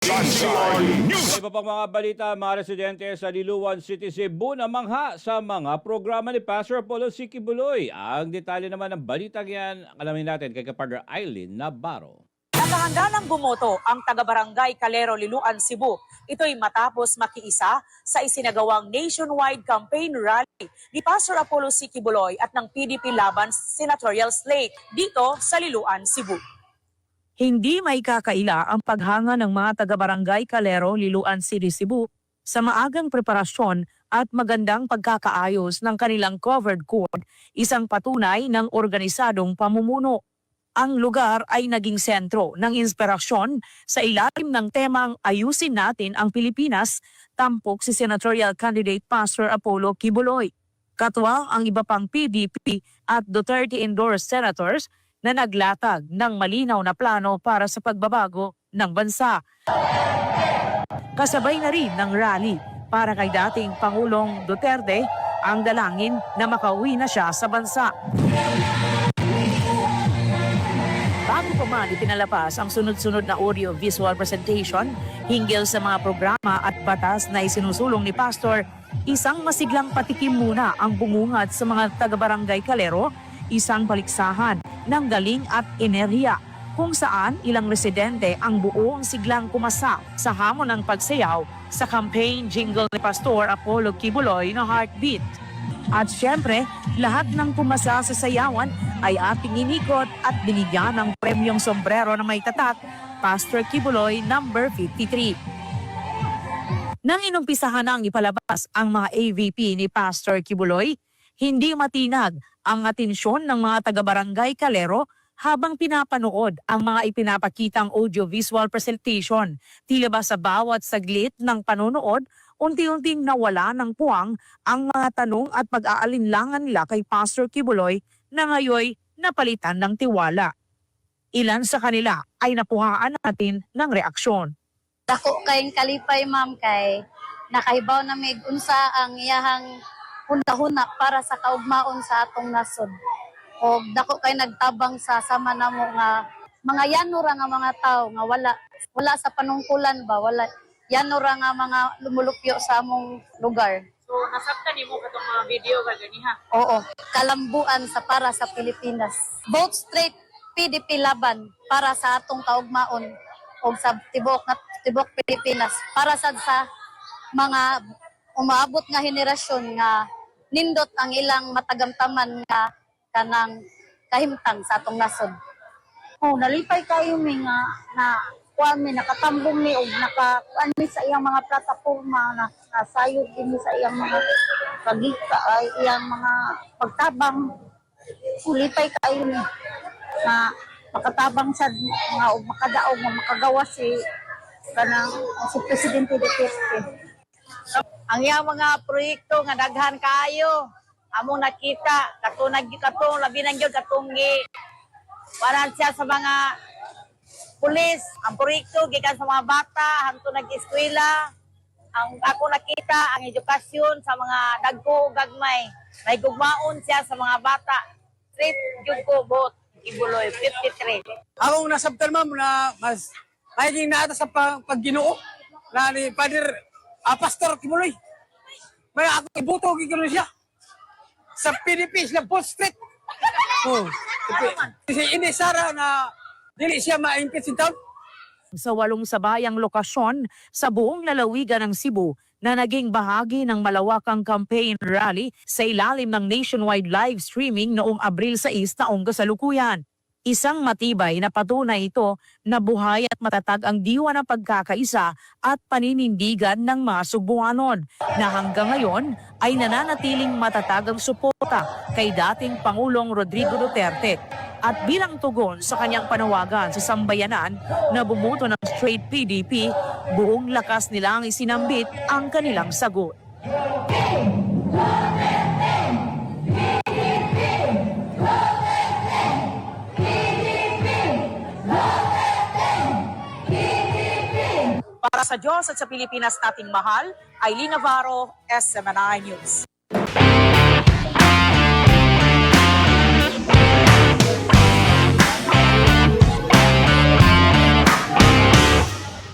May iba pang mga balita, mga residente sa Liloan City, Cebu na mangha sa mga programa ni Pastor Apollo C. Kibuloy. Ang detalye naman ng balitang yan, alamin natin kay Kapartner Eileen Navarro. Nakahanda ng bumoto ang taga-barangay Calero, Liloan, Cebu. Ito'y matapos makiisa sa isinagawang nationwide campaign rally ni Pastor Apollo C. Kibuloy at ng PDP laban senatorial slate dito sa Liloan, Cebu. Hindi may kakaila ang paghanga ng mga taga-barangay Calero, Liloan City, Cebu sa maagang preparasyon at magandang pagkakaayos ng kanilang covered court, isang patunay ng organisadong pamumuno. Ang lugar ay naging sentro ng inspirasyon sa ilalim ng temang Ayusin Natin ang Pilipinas, tampok si senatorial candidate Pastor Apollo Kibuloy. Katwa ang iba pang PDP at Duterte-endorsed senators na naglatag ng malinaw na plano para sa pagbabago ng bansa. Kasabay na rin ng rally para kay dating Pangulong Duterte ang dalangin na makauwi na siya sa bansa. Bago pa man ipinalabas ang sunod-sunod na audio-visual presentation hinggil sa mga programa at batas na isinusulong ni Pastor, isang masiglang patikim muna ang bungungad sa mga taga-barangay Calero, isang paliksahan ng galing at enerhiya kung saan ilang residente ang buong siglang kumasa sa hamon ng pagsayaw sa campaign jingle ni Pastor Apollo Kibuloy na Heartbeat. At syempre, lahat ng pumasa sa sayawan ay ating inikot at binigyan ng premyong sombrero na may tatak, Pastor Kibuloy number 53. Nang inumpisahan nang ipalabas ang mga AVP ni Pastor Kibuloy, hindi matinag ang atensyon ng mga taga-barangay Calero habang pinapanood ang mga ipinapakitang audio-visual presentation. Tila ba sa bawat saglit ng panonood, unti-unting nawala ng puwang ang mga tanong at pag-aalinlangan nila kay Pastor Kibuloy na ngayoy napalitan ng tiwala. Ilan sa kanila ay napuhaan natin ng reaksyon. Dako kayong kalipay, ma'am, kay nakahibaw na mig unsa ang iyahang hunahuna para sa kaugmaon sa atong nasod. O dako kay nagtabang sa sama namo nga mga yanura nga mga tao nga wala sa panungkulan ba, wala yanura nga mga lumulupyo sa among lugar. So, nasabtan nimo katong mga video ka ganiha? Oo, kalambuan sa para sa Pilipinas. Vote straight PDP laban para sa atong kaugmaon o sa tibok Pilipinas para sa mga umaabot nga henerasyon nga nindot ang ilang matagamtaman nga kanang kahimtang sa atong nasod. Oh, nalipay kayo mi nga na kuan mi nakatambong mi og nakakuan mi sa iyang mga plataporma na nasayod din mi sa iyang mga pagika ay iyang mga pagtabang. Ulipay kayo mi na makatabang sa mga og makadaog nga makagawa si kanang si Presidente Duterte. Ang iyang mga proyekto nga daghan kaayo among nakita katong labi nang gyud katong waran siya sa mga pulis. Ang proyekto gikan sa mga bata hangtod nag-eskwela. Ang ako nakita ang edukasyon sa mga dagko gagmay, may gugmaon siya sa mga bata. Straight gyud ko vote Kibuloy 53. Akong nasabtan, ma'am, na mas mahiging naata sa pagginoo na ni Father Pastor Kibuloy. May ako ibuto gigano siya sa PDP sila Post Street. Oh, si Inday Sara na dili siya ma-impit in town. Sa 8 sabayang lokasyon sa buong lalawigan ng Cebu na naging bahagi ng malawakang campaign rally sa ilalim ng nationwide live streaming noong Abril 6 taong kasalukuyan. Isang matibay na patunay ito na buhay at matatag ang diwa ng pagkakaisa at paninindigan ng mga Cebuanon na hanggang ngayon ay nananatiling matatag ang suporta kay dating Pangulong Rodrigo Duterte. At bilang tugon sa kanyang panawagan sa sambayanan na bumuto ng straight PDP, buong lakas nilang isinambit ang kanilang sagot. Para sa Diyos at sa Pilipinas nating mahal, Eileen Navarro, SMNI News.